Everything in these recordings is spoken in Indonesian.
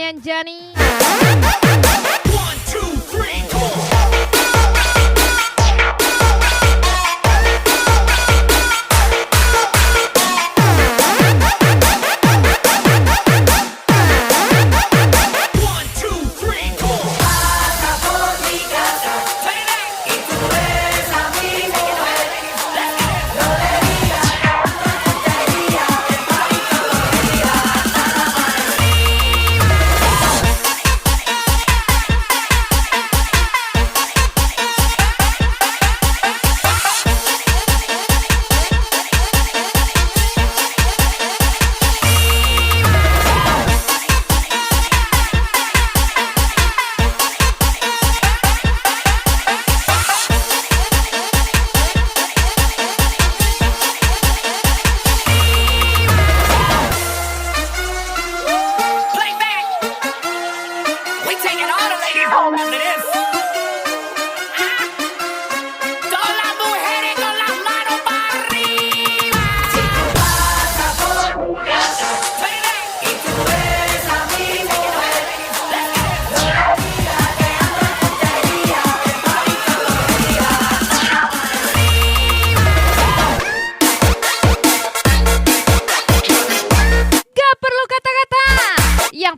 Jani Anjani.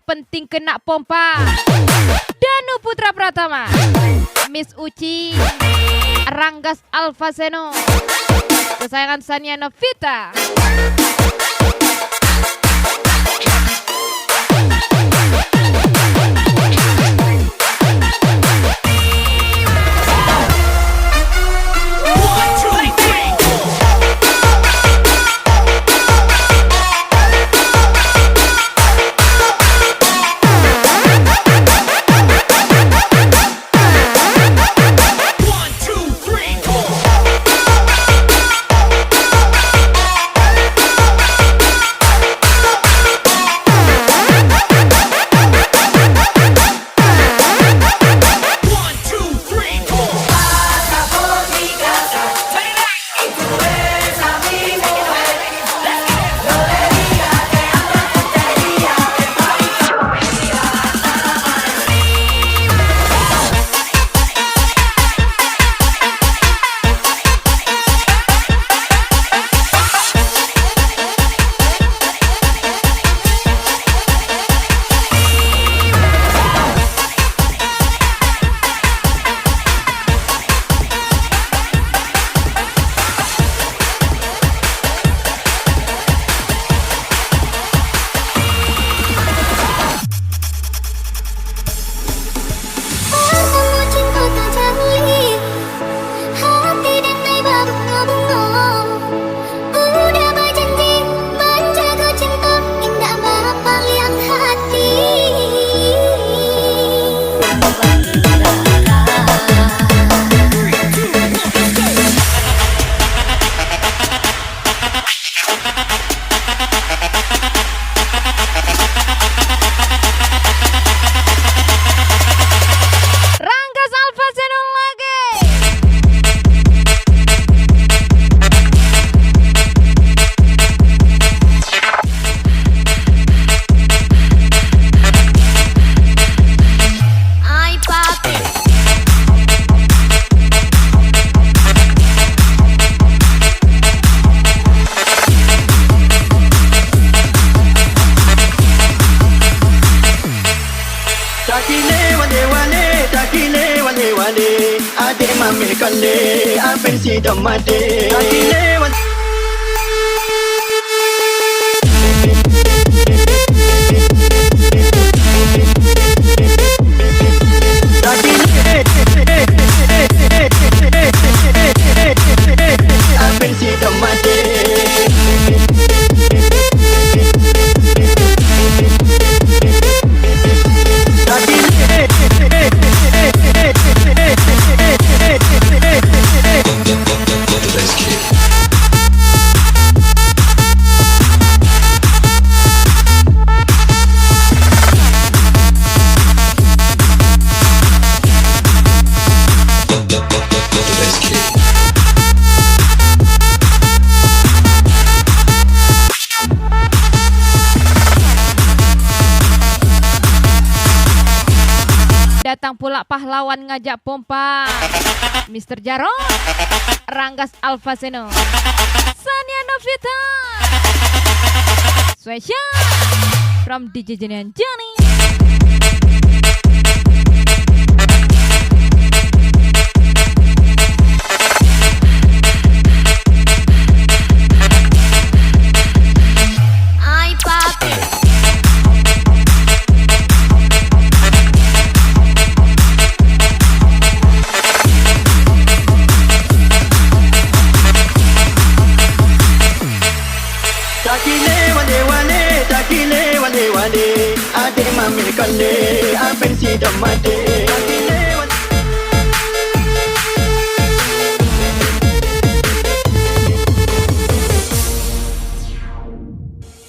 Penting kena pompa. Danu Putra Pratama, Miss Uci, Ranggas Alfaseno, kesayangan Sania Novita. Datang pula pahlawan ngajak pompa, Mr. Jarod, Ranggas Alfaseno, Sania Novita, Special from DJ Jenny and Johnny.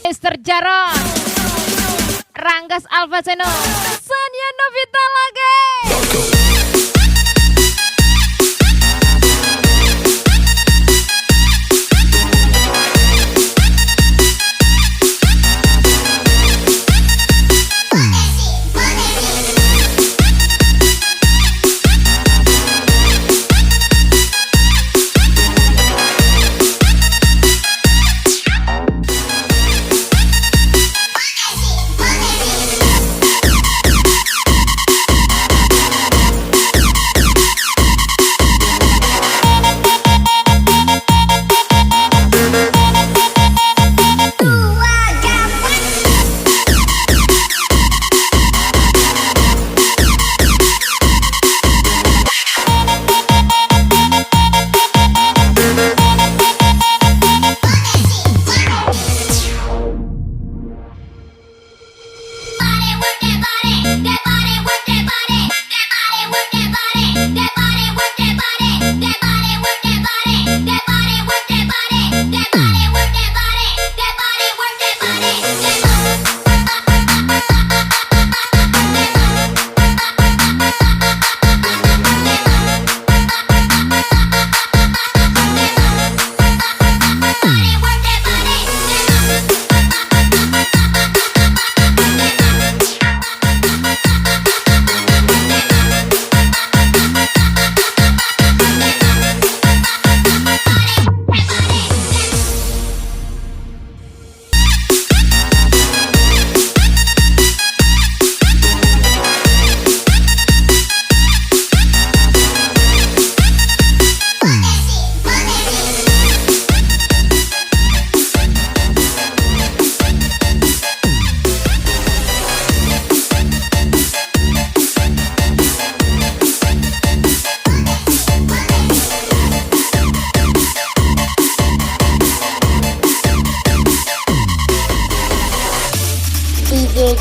Mr. Jarod, Ranggas Alfaseno, Sania Novita lagi.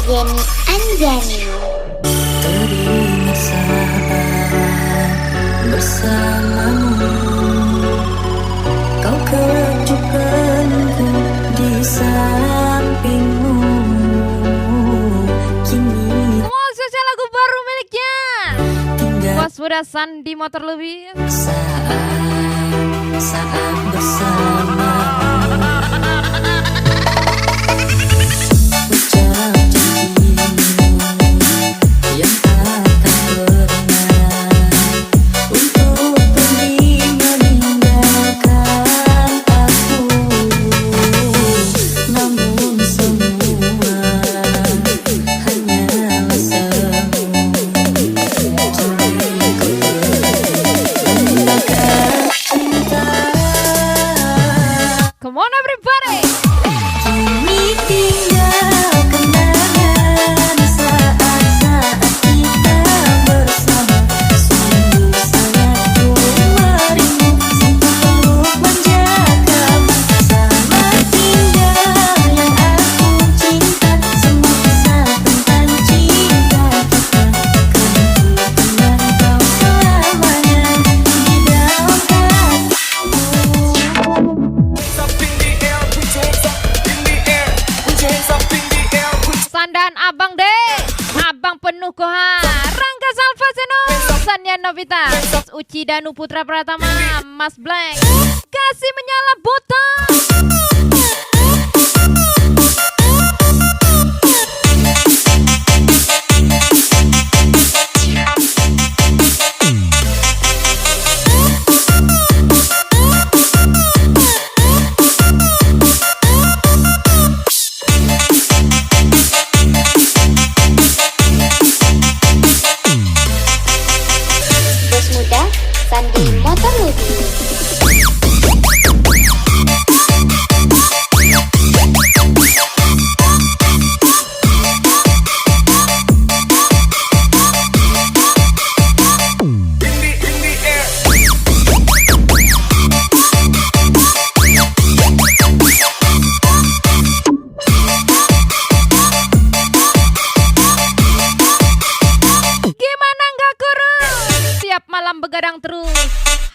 Jenny Anjani. Teringat saat bersamamu, kau kejutkanku di sampingmu. Kini spesial lagu baru miliknya tinggal Bos Muda Sandi Motor Lebih. saat bersama. Come on everybody. Kini tinggal kenangan saat-saat kita bersama. Sungguh sangat ku merindu untuk peluk menjagamu. Sama indah yang aku cinta, semua kisah tentang cinta kita. Kan ku tenang kau selamanya di dalam Sandan abang deh, abang penuh koha. Ranggas Alfaseno, Sania Novita, Uci Danu Putra Pratama, Mas Blank, kasih menyala botol.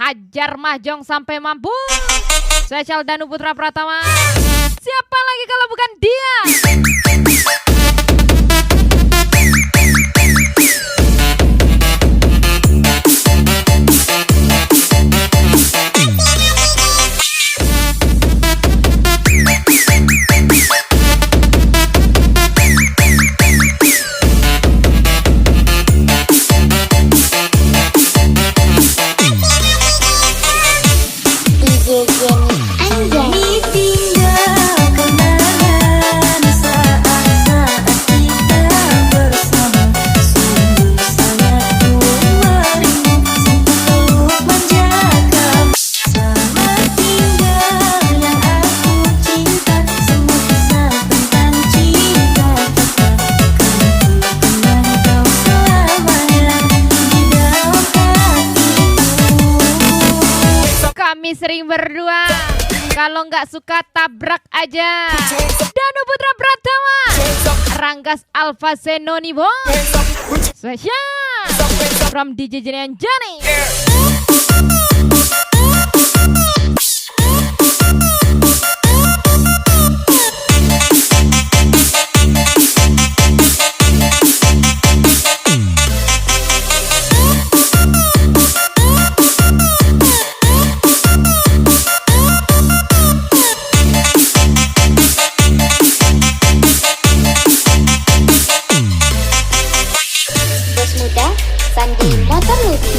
Ajar mahjong sampai mampu. Spesial Danu Putra Pratama. Siapa lagi kalau bukan dia? DJ Jenny Anjani. Tinggal kenangan saat-saat kita bersama. Sungguh sangat ku merindu untuk menjaga. Sama tinggal yang aku cinta. Semua kisah tentang cinta kita. Karena kau selamanya di dalam hatiku. Kami sering berdua. Kalau nggak suka tabrak aja. Danu Putra Pratama, Ranggas Alfa Zenoni Bos. Spesial from DJ Jenny Anjani. Bos muda Sandi Motor Ludi.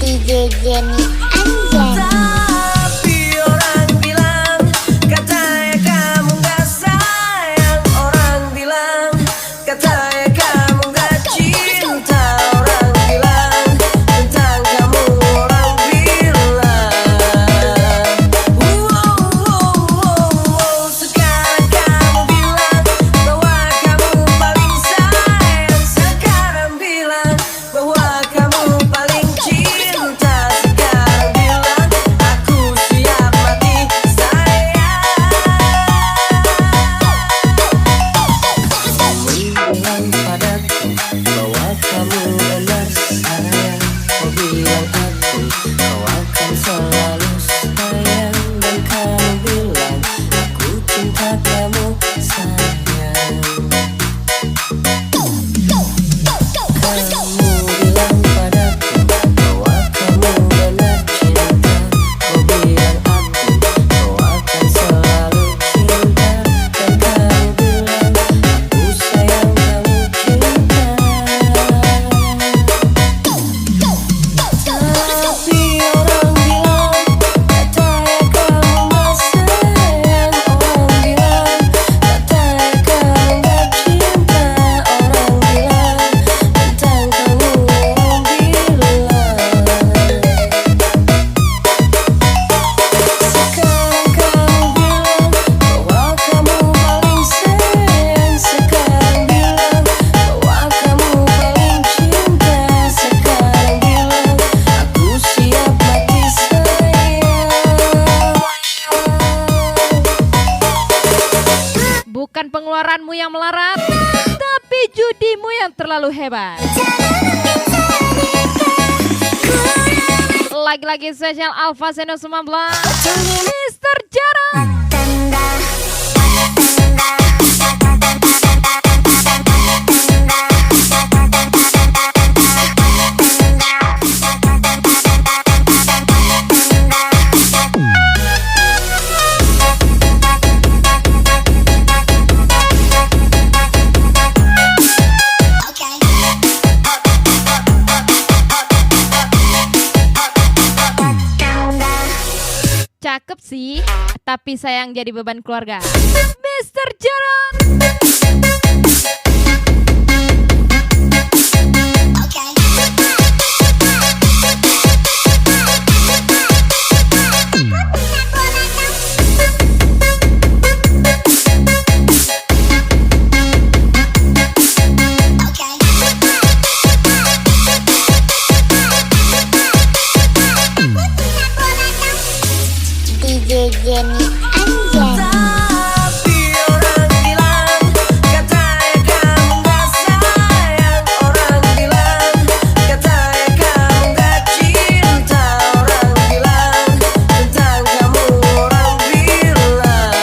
DJ Jenny Anjani. Tapi orang bilang katanya kamu gak sayang. Orang bilang katanya kamu gak cinta. Orang bilang tentang kamu. Orang bilang sekarang kamu bilang bahwa kamu paling sayang. Sekarang bilang bahwa kamu paling cinta. Sekarang bilang aku siap mati sayang. Bilang padaku bahwa kamu benar sayang. Kau bilang aku kau akan selalu sayang. Dan kamu bilang aku cinta kamu sayang. Kamu bilang padaku bahwa kamu benar cinta. Kau bilang aku kau akan selalu cinta. Dan kamu bilang aku sayang kamu cinta. Tapi orang bilang katanya kamu gak sayang. Orang bilang katanya kamu gak cinta. Orang bilang tentang kamu. Orang bilang sekarang kamu bilang bahwa kamu paling sayang. Sekarang bilang bahwa kamu paling cinta. Sekarang bilang aku siap mati sayang. Bukan pengeluaranmu yang melarat, tapi judimu yang terlalu hebat. Lagi-lagi spesial Alfa Seno 19, Mr. Jarot. Cakep sih, tapi sayang jadi beban keluarga. Mr. Jarot. Anjani. Tapi orang bilang katanya kamu gak sayang. Orang bilang katanya kamu gak cinta. Orang bilang tentang kamu, orang bilang.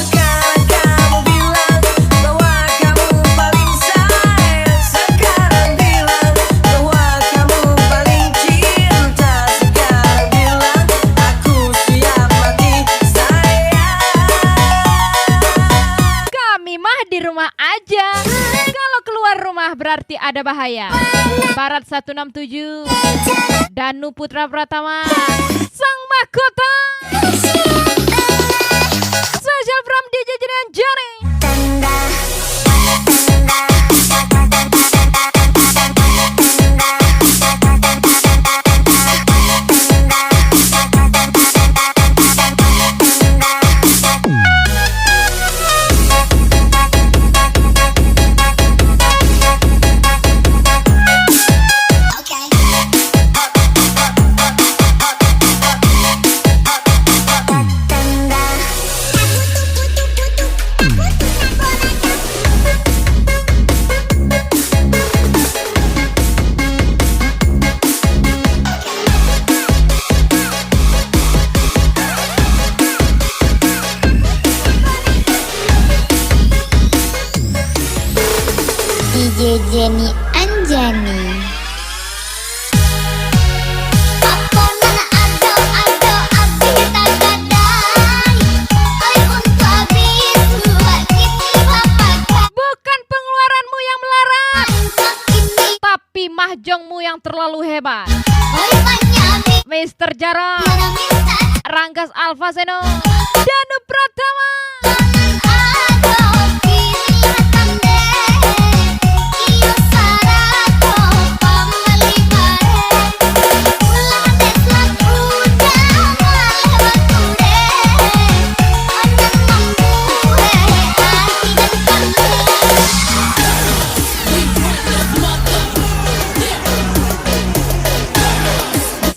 Sekarang kamu bilang bahwa kamu paling sayang. Sekarang bilang bahwa kamu paling cinta. Sekarang bilang aku siap mati sayang. Kami mah di rumah aja. Kalau keluar rumah berarti ada bahaya. Barat 167 Danu Putra Pratama Sang Mahkota Special from DJ Jenian Jani. DJ Jenny Anjani. Bukan pengeluaranmu yang melarat, tapi mahjongmu yang terlalu hebat. Mr. Jarot, Ranggas Alfaseno, Danu Pratama.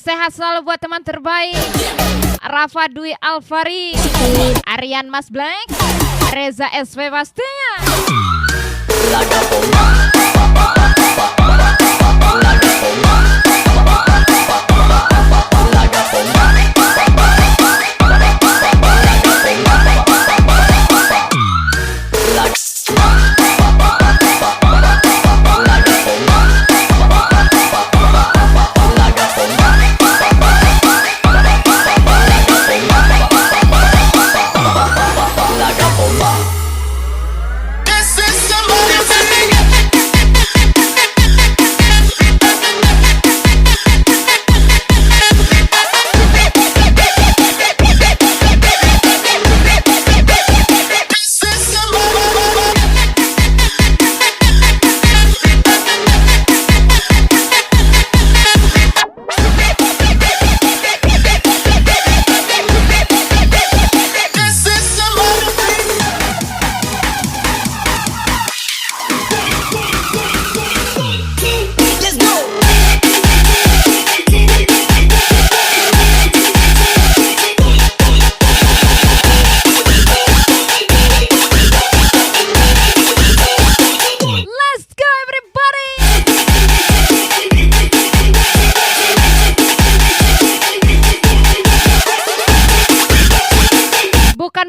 Sehat selalu buat teman terbaik Rafa Dwi Alvari, Aryan Mas Black, Reza SV pastinya.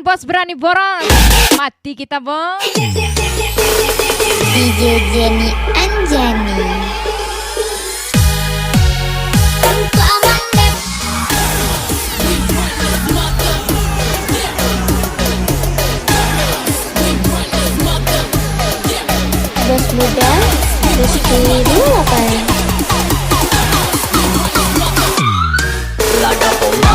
Bos berani boros, mati kita bos. DJ Jenny Anjani. Bos muda, bos keliru apa ya? Laga bomba.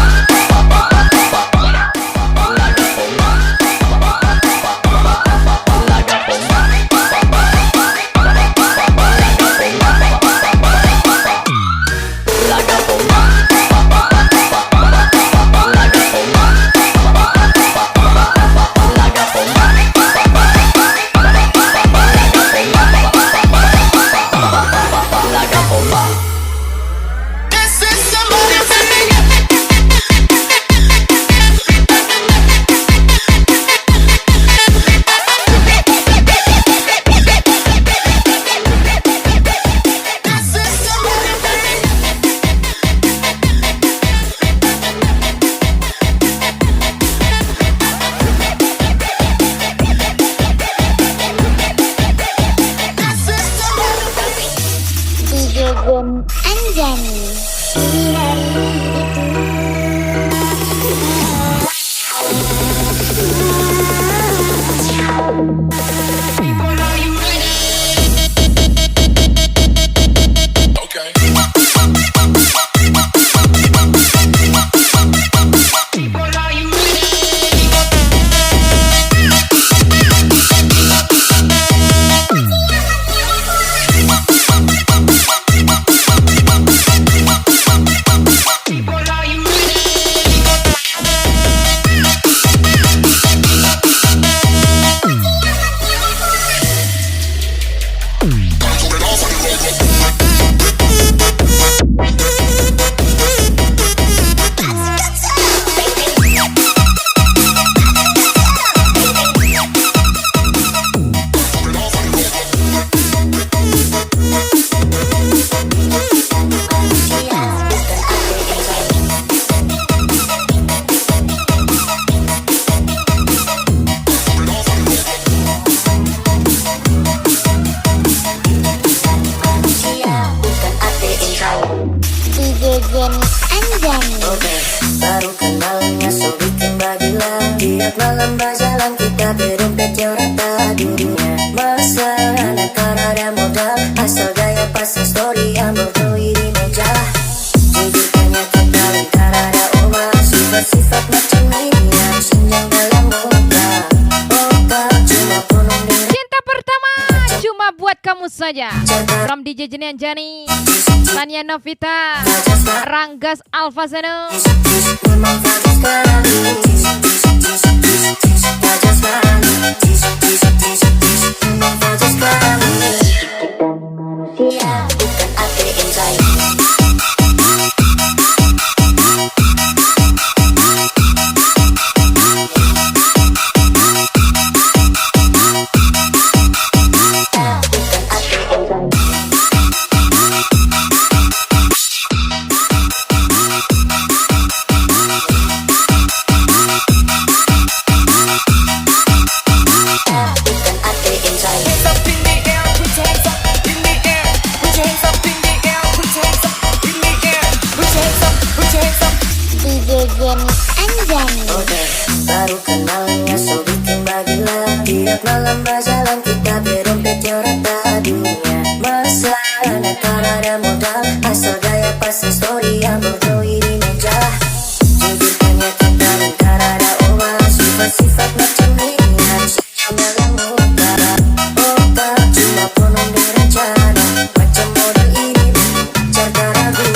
saja from DJ Jenny Anjani, Sania Novita, Ranggas Alfazeno. DJ Jenny Anjani. Baru kenalnya so bikin bagilah. Tiap malam berjalan kita berdompet rata dunia. Masalahnya kan ada modal, asal gaya pasang story yang berdoi di meja. Jujur ternyata kalian kan ada obat, sifat-sifat macam ini harusnya megang muka. Otak cuma penuh berencana, macam model ini cara ragu.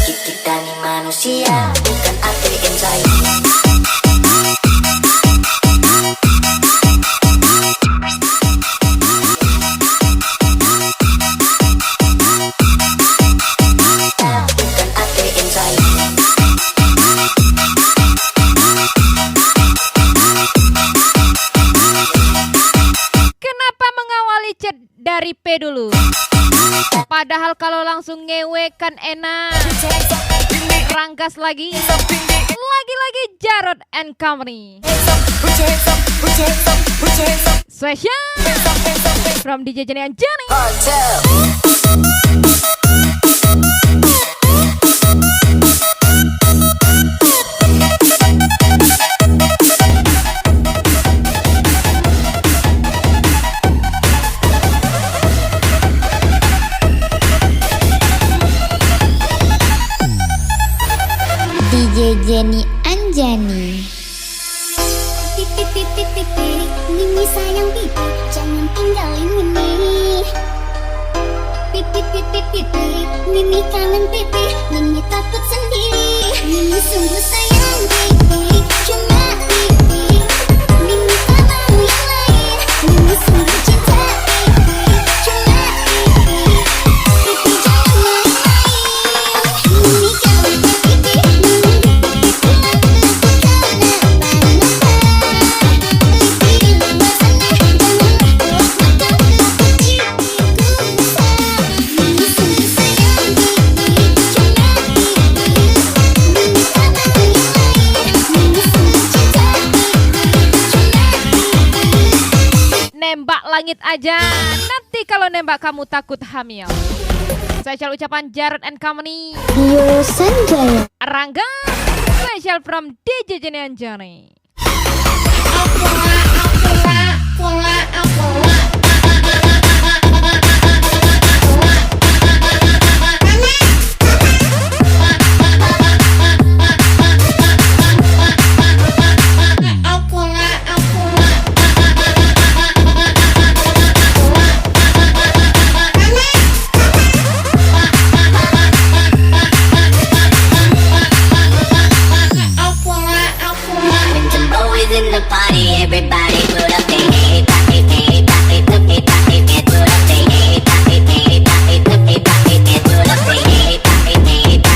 Kita ni manusia, bukan ATM saya. Bukan ATM saya. Kenapa mengawali chat dari P dulu? Padahal kalau langsung ngewe kan enak. Ranggas lagi. Lagi-lagi Jarod and Company. Special from DJ Jenny Anjani. DJ Jenny Anjani. Mimi sayang pipi, jangan tinggalin Mimi. Pipi, Mimi kangen pipi, Mimi takut sendiri. Mimi sungguh sayang pipi, cuma pipi. Mimi tak mau yang lain, Mimi sungguh cinta pipi, cuma pipi. Pipi jangan main-main, Mimi kangen pipi, Mimi Nembak langit aja, nanti kalau nembak kamu takut hamil. Special ucapan Jarod and Company. Dio Sanjaya. Rangga, special from DJ Jenny Anjani. Always in the party, everybody put up their hand. Pop it, pop it, pop it, pop it, pop it, put up their hand. Pop it, pop it, pop it, pop it, put up their hand. Pop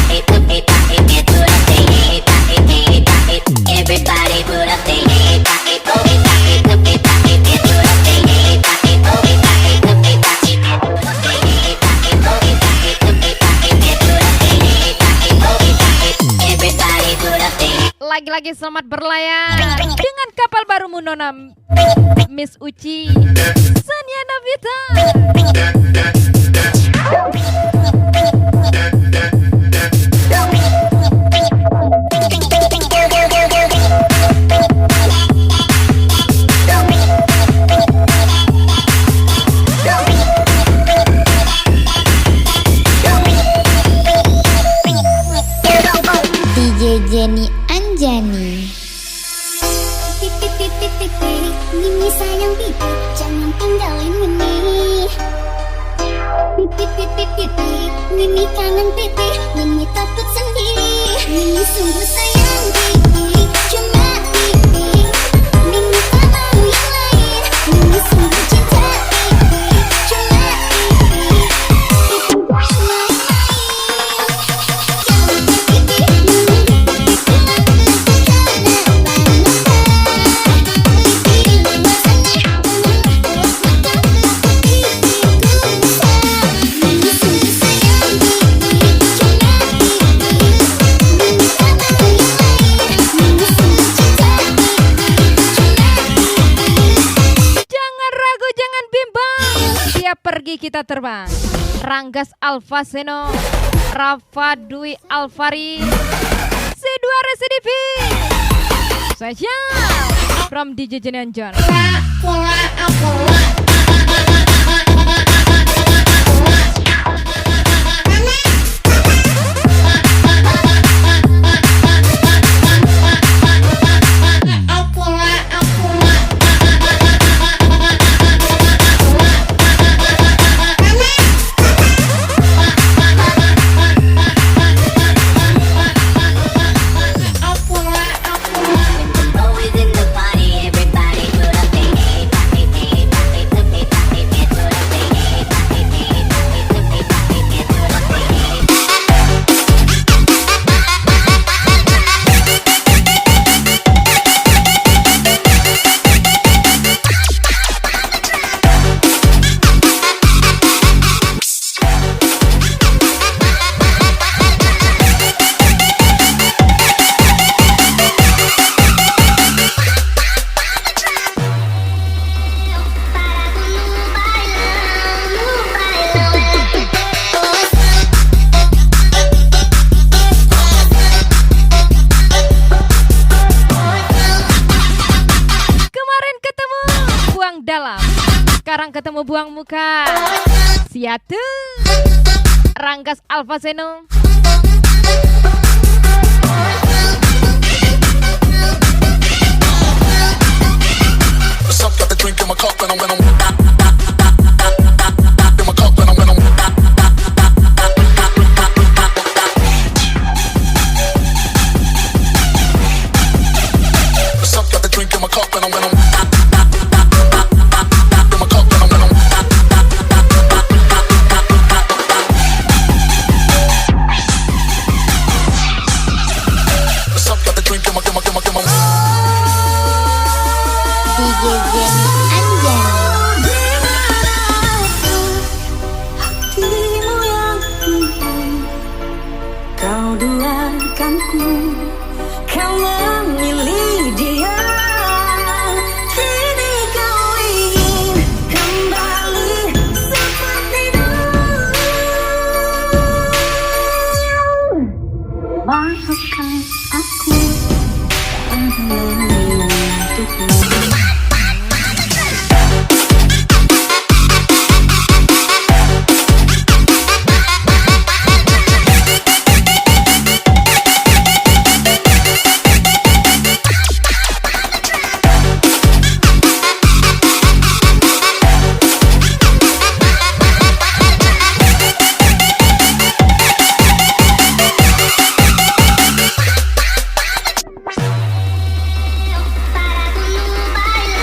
it, pop it, pop it, pop it, put up their hand. Pop it, pop it, everybody put up their hand. Pop it, pop it, pop it, pop it, pop it, put up their hand. Pop it, pop it, pop it, pop it, pop it, put up their hand. Pop it, pop it, pop it, pop it, pop it, put up their hand. Pop it, pop it, pop it, everybody put up their hand. Lagi-lagi selamat berlayar dengan kapal baru Munona Miss Uci Sania Novita. Mimi sayang pipi, jangan tinggalin Mimi. Pipi, Mimi kangen pipi, Mimi takut sendiri. Mimi sungguh sayang pipi, cuma pipi. Mimi tak mau yang lain. Mimi sungguh cinta pipi, cuma pipi. Pipi tak mau yang lain. Jangan ragu, jangan bimbang. Dia pergi, kita terbang. Ranggas Alfaseno, Rafa Dwi Alvari, C2 Residivi. Spesial from DJ Jenanjon. Always in the party, everybody do the thing. Hey, party, hey, party, party, party, do the thing. Hey, party, hey, party, party, do the thing. Kemarin ketemu buang dalam, sekarang ketemu buang muka. Siatu Ranggas Alfaseno. What's up? Got the drink in my cup and I'm in my cup and I'm What's up? Got the drink in my cup and I'm in What's up? Got the drink in my DJ Jenny Anjani. Hatimu yang kau duakanku, kau memilih dia. Kini kau ingin kembali seperti dulu. Maafkan aku karena menyentuhmu. Para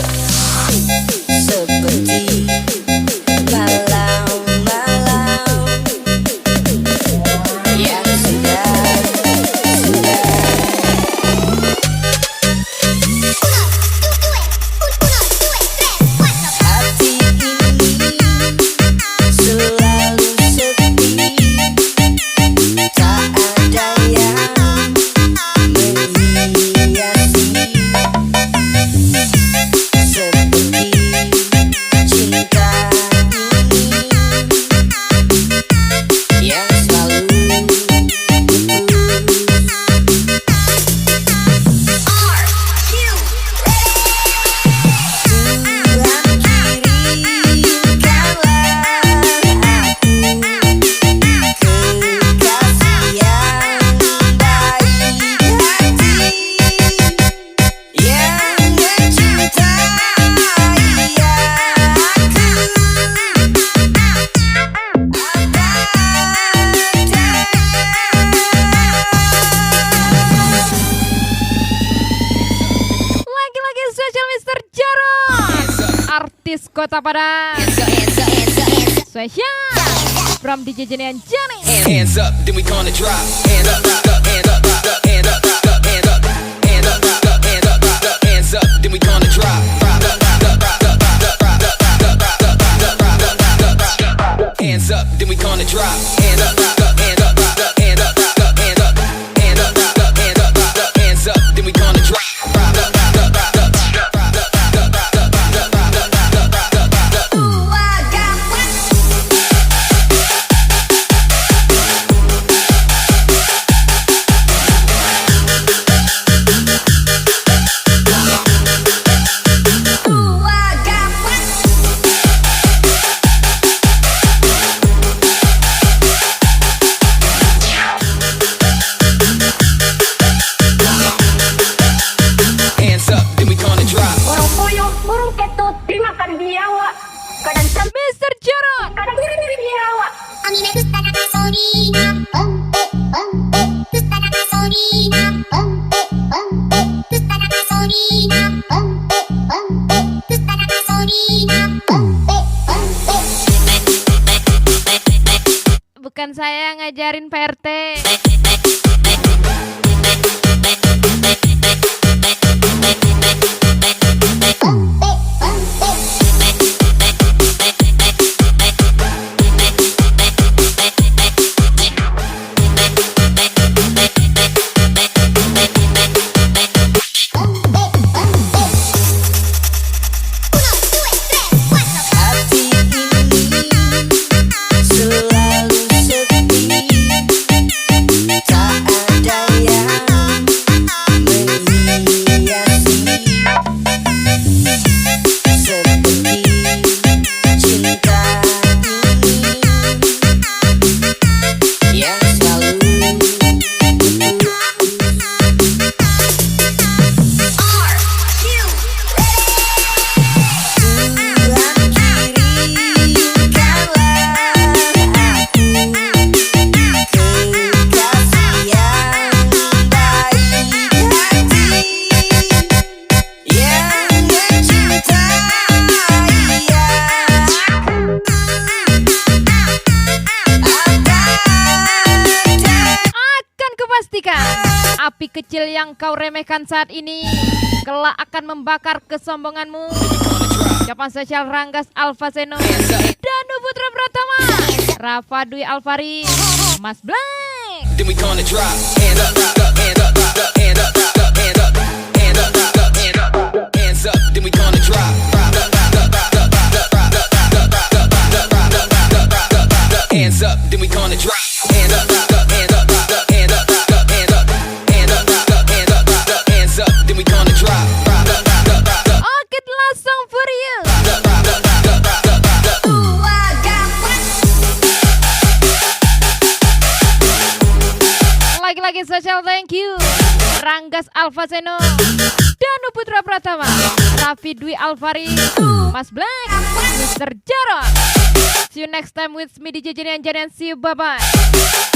Gadis Kota Padang. Spesial from DJ Jenny and Johnny. Hands up, then we gonna drop. Hand up, hand up, hand up, hand up, hand up, hand up, hands up, then we gonna drop. Hands up, then we gonna drop. Hand up, hand up, hand up, hand up, hand up, hand up, hands up, then we gonna drop. Mr. Jarot. Angin itu tanah gasolina, terus tanah gasolina, terus tanah gasolina, terus tanah gasolina. Bukan saya yang ngajarin Pak RT. Api kecil yang kau remehkan saat ini kelak akan membakar kesombonganmu. Ucapan spesial Ranggas Alfaseno, Danu Putra Pratama, Rafa Dwi Alvari, Mas Blank. Then we gonna drop. Hand up, hand up, hand up, hand up, hand up, hand up, hands up. Then we gonna drop. Hands up, then we gonna drop. Hand up, hand up, hand up, hand up, hand up, hand up, hands up, then we gonna drop. Oke, last song for you. Lagi-lagi special thank you Ranggas Alfaseno, Danu Putra Pratama, Raffi Dwi Alvari, Mas Blank, Mr. Jarot. See you next time with me DJ Jenny and see you, bye bye.